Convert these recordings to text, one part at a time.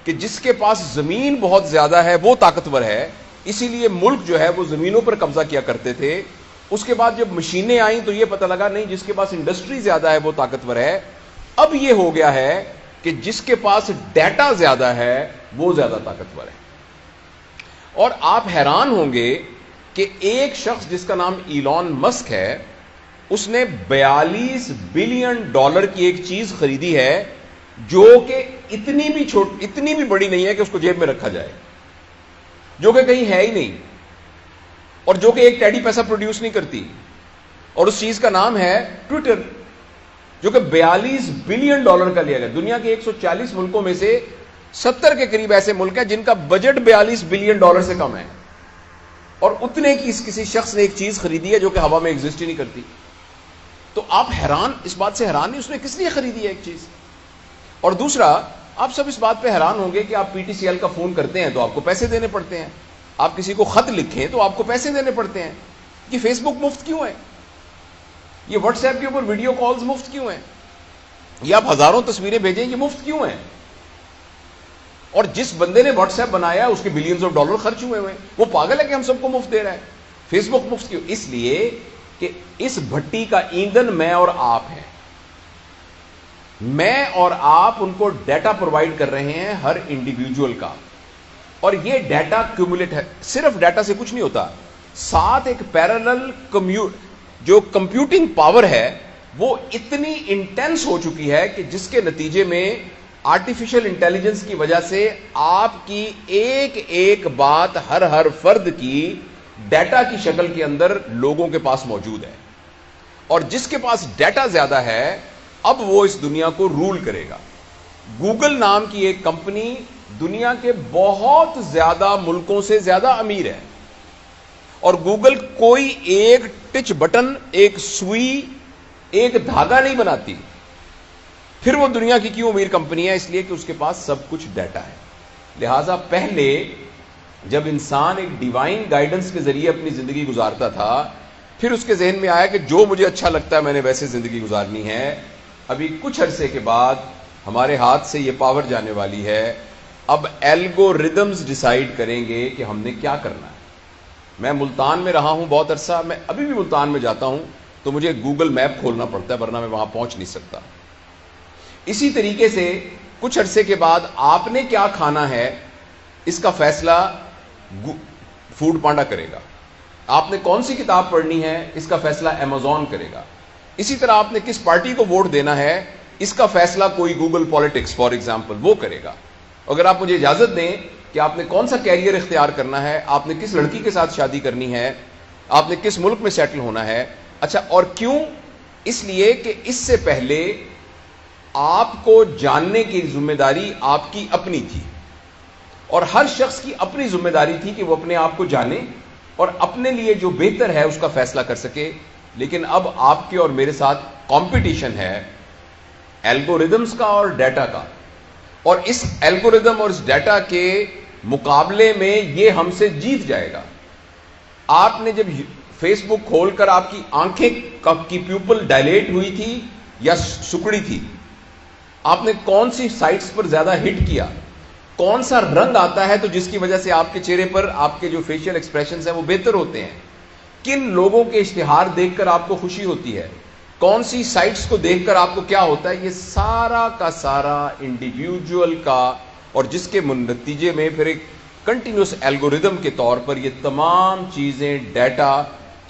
کہ جس کے پاس زمین بہت زیادہ ہے وہ طاقتور ہے، اسی لیے ملک جو ہے وہ زمینوں پر قبضہ کیا کرتے تھے. اس کے بعد جب مشینیں آئیں تو یہ پتہ لگا نہیں، جس کے پاس انڈسٹری زیادہ ہے وہ طاقتور ہے. اب یہ ہو گیا ہے کہ جس کے پاس ڈیٹا زیادہ ہے وہ زیادہ طاقتور ہے. اور آپ حیران ہوں گے کہ ایک شخص جس کا نام ایلون مسک ہے، اس نے $42 بلین کی ایک چیز خریدی ہے جو کہ اتنی بھی بڑی نہیں ہے کہ اس کو جیب میں رکھا جائے، جو کہ کہیں ہے ہی نہیں، اور جو کہ ایک ٹیڈی پیسہ پروڈیوس نہیں کرتی. اور اس چیز کا نام ہے ٹویٹر، جو کہ $42 بلین کا لیا گیا. دنیا کے 140 ملکوں میں سے 70 کے قریب ایسے ملک ہیں جن کا بجٹ $42 بلین سے کم ہے، اور اتنے کی کسی شخص نے ایک چیز خریدی ہے جو کہ ہوا میں ایگزسٹ ہی نہیں کرتی. تو آپ حیران، اس بات سے حیران نہیں اس نے کس لیے خریدی ہے ایک چیز. اور دوسرا، آپ سب اس بات پہ حیران ہوں گے کہ آپ پی ٹی سی ایل کا فون کرتے ہیں تو آپ کو پیسے دینے پڑتے ہیں، آپ کسی کو خط لکھیں تو آپ کو پیسے دینے پڑتے ہیں. یہ فیس بک مفت کیوں ہے؟ یہ واٹس ایپ کے اوپر ویڈیو کالز مفت کیوں ہیں؟ یہ آپ ہزاروں تصویریں بھیجیں، یہ مفت کیوں ہیں؟ اور جس بندے نے واٹس ایپ بنایا اس کے بلینز آف ڈالر خرچ ہوئے ہیں، وہ پاگل ہے کہ ہم سب کو مفت دے رہا ہے. فیس بک مفت کیوں؟ اس لیے کہ اس بھٹی کا ایندھن میں اور آپ ہیں. میں اور آپ ان کو ڈیٹا پرووائڈ کر رہے ہیں، ہر انڈیویجول کا. اور یہ ڈیٹا کیومولیٹ ہے. صرف ڈیٹا سے کچھ نہیں ہوتا، ساتھ ایک پیرالل جو کمپیوٹنگ پاور ہے وہ اتنی انٹینس ہو چکی ہے کہ جس کے نتیجے میں آرٹیفیشل انٹیلیجنس کی وجہ سے آپ کی ایک بات ہر فرد کی ڈیٹا کی شکل کے اندر لوگوں کے پاس موجود ہے. اور جس کے پاس ڈیٹا زیادہ ہے اب وہ اس دنیا کو رول کرے گا. گوگل نام کی ایک کمپنی دنیا کے بہت زیادہ ملکوں سے زیادہ امیر ہے، اور گوگل کوئی ایک ٹچ بٹن، ایک سوئی، ایک دھاگا نہیں بناتی. پھر وہ دنیا کی کیوں امیر کمپنی ہے؟ اس لیے کہ اس کے پاس سب کچھ ڈیٹا ہے. لہذا پہلے جب انسان ایک ڈیوائن گائیڈنس کے ذریعے اپنی زندگی گزارتا تھا، پھر اس کے ذہن میں آیا کہ جو مجھے اچھا لگتا ہے میں نے ویسے زندگی گزارنی ہے. ابھی کچھ عرصے کے بعد ہمارے ہاتھ سے یہ پاور جانے والی ہے. اب الگوریدمز ڈیسائیڈ کریں گے کہ ہم نے کیا کرنا ہے. میں ملتان میں رہا ہوں بہت عرصہ، میں ابھی بھی ملتان میں جاتا ہوں تو مجھے گوگل میپ کھولنا پڑتا ہے ورنہ میں وہاں پہنچ نہیں سکتا. اسی طریقے سے کچھ عرصے کے بعد آپ نے کیا کھانا ہے اس کا فیصلہ فوڈ پانڈا کرے گا. آپ نے کون سی کتاب پڑھنی ہے اس کا فیصلہ امیزون کرے گا. اسی طرح آپ نے کس پارٹی کو ووٹ دینا ہے اس کا فیصلہ کوئی گوگل پالیٹکس فار ایگزامپل وہ کرے گا. اگر آپ مجھے اجازت دیں کہ آپ نے کون سا کیریئر اختیار کرنا ہے، آپ نے کس لڑکی کے ساتھ شادی کرنی ہے، آپ نے کس ملک میں سیٹل ہونا ہے. اچھا، اور کیوں؟ اس لیے کہ اس سے پہلے آپ کو جاننے کی ذمہ داری آپ کی اپنی تھی، اور ہر شخص کی اپنی ذمہ داری تھی کہ وہ اپنے آپ کو جانے اور اپنے لیے جو بہتر ہے اس کا فیصلہ کر سکے. لیکن اب آپ کے اور میرے ساتھ کمپٹیشن ہے الگوریدمز کا اور ڈیٹا کا، اور اس الگوریدم اور اس ڈیٹا کے مقابلے میں یہ ہم سے جیت جائے گا. آپ نے جب فیس بک کھول کر آپ کی آنکھیں کی پیوپل ڈائلیٹ ہوئی تھی یا سکڑی تھی، آپ نے کون سی سائٹس پر زیادہ ہٹ کیا، کون سا رنگ آتا ہے تو جس کی وجہ سے آپ کے چہرے پر آپ کے جو فیشل ایکسپریشنز ہیں وہ بہتر ہوتے ہیں، کن لوگوں کے اشتہار دیکھ کر آپ کو خوشی ہوتی ہے، کون سی سائٹس کو دیکھ کر آپ کو کیا ہوتا ہے، یہ سارا کا سارا انڈیویجول کا، اور جس کے نتیجے میں پھر ایک کنٹینیوس الگوریدم کے طور پر یہ تمام چیزیں ڈیٹا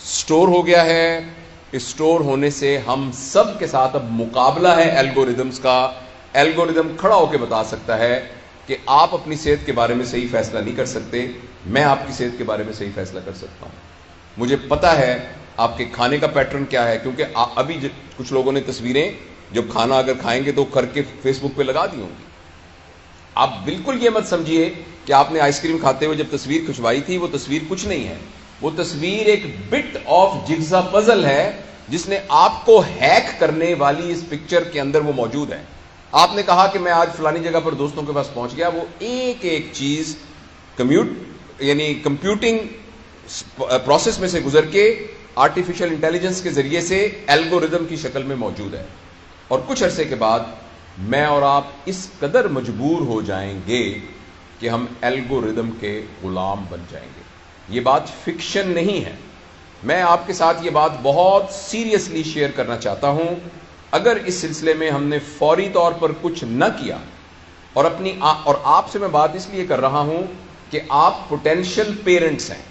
سٹور ہو گیا ہے. اسٹور ہونے سے ہم سب کے ساتھ اب مقابلہ ہے الگوریدمز کا. الگوریدم کھڑا ہو کے بتا سکتا ہے کہ آپ اپنی صحت کے بارے میں صحیح فیصلہ نہیں کر سکتے، میں آپ کی صحت کے بارے میں صحیح فیصلہ کر سکتا ہوں. مجھے پتا ہے آپ کے کھانے کا پیٹرن کیا ہے، کیونکہ ابھی کچھ لوگوں نے تصویریں جب کھانا اگر کھائیں گے تو کر کے فیس بک پہ لگا دی ہوں گی. آپ بالکل یہ مت سمجھیے کہ آپ نے آئس کریم کھاتے ہوئے جب تصویر کھنچوائی تھی وہ تصویر کچھ نہیں ہے، وہ تصویر ایک بٹ آف جگزا پزل ہے جس نے آپ کو ہیک کرنے والی اس پکچر کے اندر وہ موجود ہے. آپ نے کہا کہ میں آج فلانی جگہ پر دوستوں کے پاس پہنچ گیا، وہ ایک چیز کمپیوٹنگ پروسیس میں سے گزر کے آرٹیفیشل انٹیلیجنس کے ذریعے سے الگوریدم کی شکل میں موجود ہے. اور کچھ عرصے کے بعد میں اور آپ اس قدر مجبور ہو جائیں گے کہ ہم الگوریدم کے غلام بن جائیں گے. یہ بات فکشن نہیں ہے. میں آپ کے ساتھ یہ بات بہت سیریسلی شیئر کرنا چاہتا ہوں. اگر اس سلسلے میں ہم نے فوری طور پر کچھ نہ کیا اور آپ سے میں بات اس لیے کر رہا ہوں کہ آپ پوٹینشیل پیرنٹس ہیں.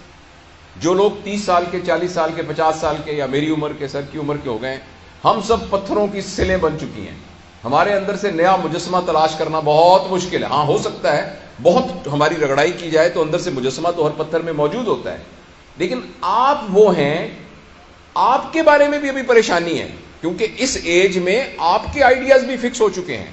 جو لوگ 30 سال کے، 40 سال کے، 50 سال کے یا میری عمر کے، سر کی عمر کے ہو گئے ہیں، ہم سب پتھروں کی سلیں بن چکی ہیں. ہمارے اندر سے نیا مجسمہ تلاش کرنا بہت مشکل ہے. ہاں ہو سکتا ہے بہت ہماری رگڑائی کی جائے تو اندر سے مجسمہ تو ہر پتھر میں موجود ہوتا ہے، لیکن آپ وہ ہیں، آپ کے بارے میں بھی ابھی پریشانی ہے کیونکہ اس ایج میں آپ کے آئیڈیاز بھی فکس ہو چکے ہیں،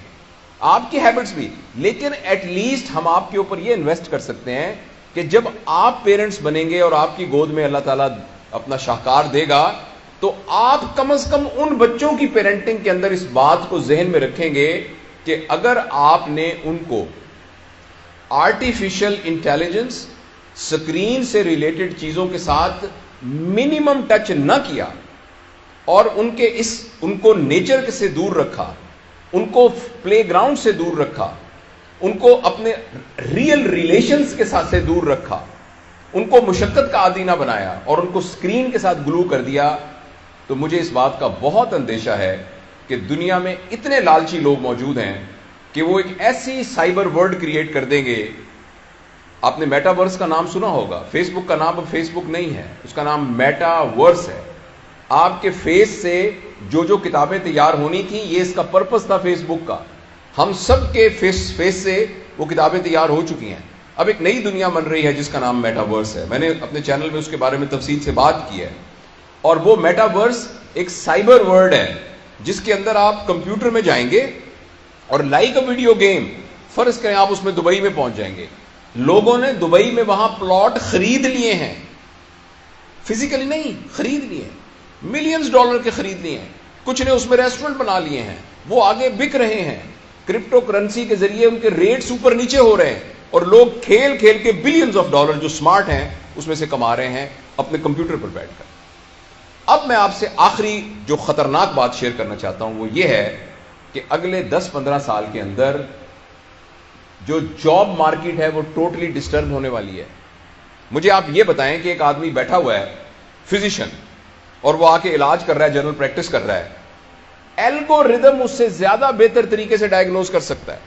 آپ کی ہیبٹس بھی. لیکن ایٹ لیسٹ ہم آپ کے اوپر یہ انویسٹ کر سکتے ہیں کہ جب آپ پیرنٹس بنیں گے اور آپ کی گود میں اللہ تعالیٰ اپنا شاہکار دے گا تو آپ کم از کم ان بچوں کی پیرنٹنگ کے اندر اس بات کو ذہن میں رکھیں گے کہ اگر آپ نے ان کو آرٹیفیشل انٹیلیجنس، سکرین سے ریلیٹڈ چیزوں کے ساتھ منیمم ٹچ نہ کیا اور ان کو نیچر سے دور رکھا، ان کو پلے گراؤنڈ سے دور رکھا، ان کو اپنے ریئل ریلیشنز کے ساتھ سے دور رکھا، ان کو مشقت کا عادی نہ بنایا اور ان کو سکرین کے ساتھ گلو کر دیا، تو مجھے اس بات کا بہت اندیشہ ہے کہ دنیا میں اتنے لالچی لوگ موجود ہیں کہ وہ ایک ایسی سائبر ورلڈ کریٹ کر دیں گے. آپ نے میٹا ورس کا نام سنا ہوگا. فیس بک کا نام اب فیس بک نہیں ہے، اس کا نام میٹا ورس ہے. آپ کے فیس سے جو کتابیں تیار ہونی تھیں، یہ اس کا پرپس تھا فیس بک کا. ہم سب کے فیس سے وہ کتابیں تیار ہو چکی ہیں. اب ایک نئی دنیا بن رہی ہے جس کا نام میٹا ورس ہے. میں نے اپنے چینل میں اس کے بارے میں تفصیل سے بات کی ہے. اور وہ میٹا ورس ایک سائبر ورلڈ ہے جس کے اندر آپ کمپیوٹر میں جائیں گے اور لائک اے ویڈیو گیم، فرض کریں آپ اس میں دبئی میں پہنچ جائیں گے. لوگوں نے دبئی میں وہاں پلاٹ خرید لیے ہیں، فزیکلی نہیں، خرید لیے ہیں، ملینز ڈالر کے خرید لیے ہیں. کچھ نے اس میں ریسٹورنٹ بنا لیے ہیں، وہ آگے بک رہے ہیں. کرپٹو کرنسی کے ذریعے ان کے ریٹس اوپر نیچے ہو رہے ہیں اور لوگ کھیل کھیل کے بلینز آف ڈالر جو سمارٹ ہیں اس میں سے کما رہے ہیں اپنے کمپیوٹر پر بیٹھ کر. اب میں آپ سے آخری جو خطرناک بات شیئر کرنا چاہتا ہوں وہ یہ ہے کہ اگلے 10-15 سال کے اندر جو جاب مارکیٹ ہے وہ ٹوٹلی ڈسٹرب ہونے والی ہے. مجھے آپ یہ بتائیں کہ ایک آدمی بیٹھا ہوا ہے فزیشین اور وہ آ کے علاج کر رہا ہے، جنرل پریکٹس کر رہا ہے، الگوریدم اس سے زیادہ بہتر طریقے سے ڈائگنوز کر سکتا ہے.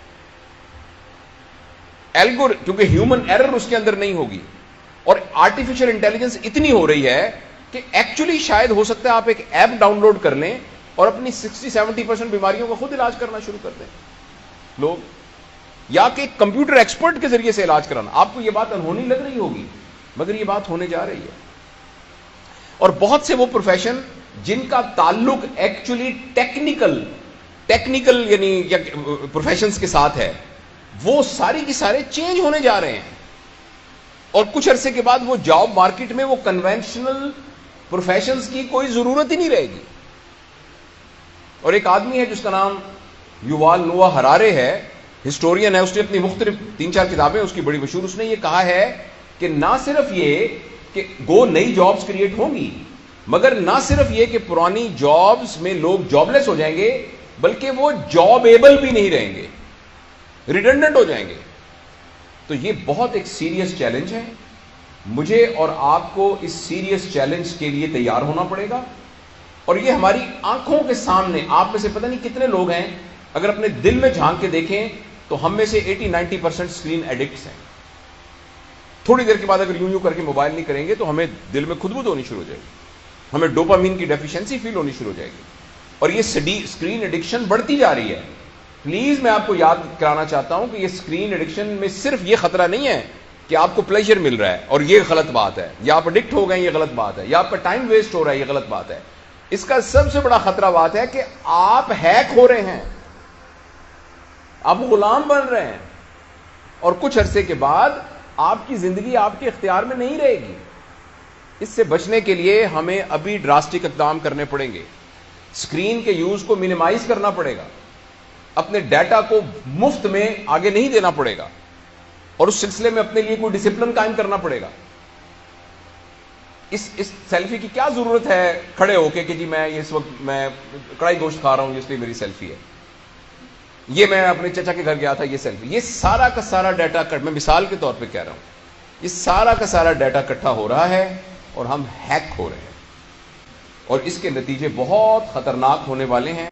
کیونکہ ہیومن ایرر اس کے اندر نہیں ہوگی اور آرٹیفیشل انٹیلیجنس اتنی ہو رہی ہے کہ ایکچولی شاید ہو سکتا ہے آپ ایک ایپ ڈاؤن لوڈ کر لیں اور اپنی 60-70% بیماریوں کو خود علاج کرنا شروع کر دیں لوگ، یا کہ کمپیوٹر ایکسپرٹ کے ذریعے سے علاج کرانا. آپ کو یہ بات انہونی لگ رہی ہوگی مگر یہ بات ہونے جا رہی ہے. اور بہت سے وہ پروفیشن جن کا تعلق ایکچولی ٹیکنیکل یعنی پروفیشنز کے ساتھ ہے، وہ ساری کی سارے چینج ہونے جا رہے ہیں اور کچھ عرصے کے بعد وہ جاب مارکیٹ میں وہ کنونشنل پروفیشنز کی کوئی ضرورت ہی نہیں رہے گی. اور ایک آدمی ہے جس کا نام یووال نوآ ہرارے ہے، ہسٹورین ہے، اس نے اپنی مختلف 3-4 کتابیں اس کی بڑی مشہور. اس نے یہ کہا ہے کہ نہ صرف یہ کہ نئی جابز کریٹ ہوں گی، مگر نہ صرف یہ کہ پرانی جابز میں لوگ جاب لیس ہو جائیں گے بلکہ وہ جاب ایبل بھی نہیں رہیں گے، ریڈنڈنٹ ہو جائیں گے. تو یہ بہت ایک سیریس چیلنج ہے. مجھے اور آپ کو اس سیریس چیلنج کے لیے تیار ہونا پڑے گا اور یہ ہماری آنکھوں کے سامنے. آپ میں سے پتہ نہیں کتنے لوگ ہیں، اگر اپنے دل میں جھانک کے دیکھیں تو ہم میں سے 80-90% اسکرین ایڈکٹس ہیں. تھوڑی دیر کے بعد اگر یوں کر کے موبائل نہیں کریں گے تو ہمیں دل میں خدبد ہونی شروع ہو جائے گی، ہمیں ڈوپامین کی ڈیفیشنسی فیل ہونی شروع ہو جائے گی اور یہ اسکرین ایڈکشن بڑھتی جا رہی ہے. پلیز میں آپ کو یاد کرانا چاہتا ہوں کہ یہ اسکرین ایڈکشن میں صرف یہ خطرہ نہیں ہے کہ آپ کو پلیجر مل رہا ہے اور یہ غلط بات ہے، یا آپ ایڈکٹ ہو گئے یہ غلط بات ہے، یا آپ کا ٹائم ویسٹ ہو رہا ہے یہ غلط بات ہے. اس کا سب سے بڑا خطرہ بات ہے کہ آپ ہیک ہو رہے ہیں، آپ غلام بن رہے ہیں اور کچھ عرصے کے بعد آپ کی زندگی آپ کے اختیار میں نہیں رہے گی. اس سے بچنے کے لیے ہمیں ابھی ڈراسٹک اقدام کرنے پڑیں گے. اسکرین کے یوز کو منیمائز کرنا پڑے گا، اپنے ڈیٹا کو مفت میں آگے نہیں دینا پڑے گا اور اس سلسلے میں اپنے لیے کوئی ڈسپلن قائم کرنا پڑے گا. اس سیلفی کی کیا ضرورت ہے کھڑے ہو کے کہ جی میں اس وقت میں کڑائی گوشت کھا رہا ہوں اس لیے میری سیلفی ہے. یہ میں اپنے چچا کے گھر گیا تھا، یہ سیلفی، یہ سارا کا سارا ڈیٹا میں مثال کے طور پہ کہہ رہا ہوں، یہ سارا کا سارا ڈیٹا اکٹھا ہو رہا ہے اور ہم ہیک ہو رہے ہیں، اور اس کے نتیجے بہت خطرناک ہونے والے ہیں۔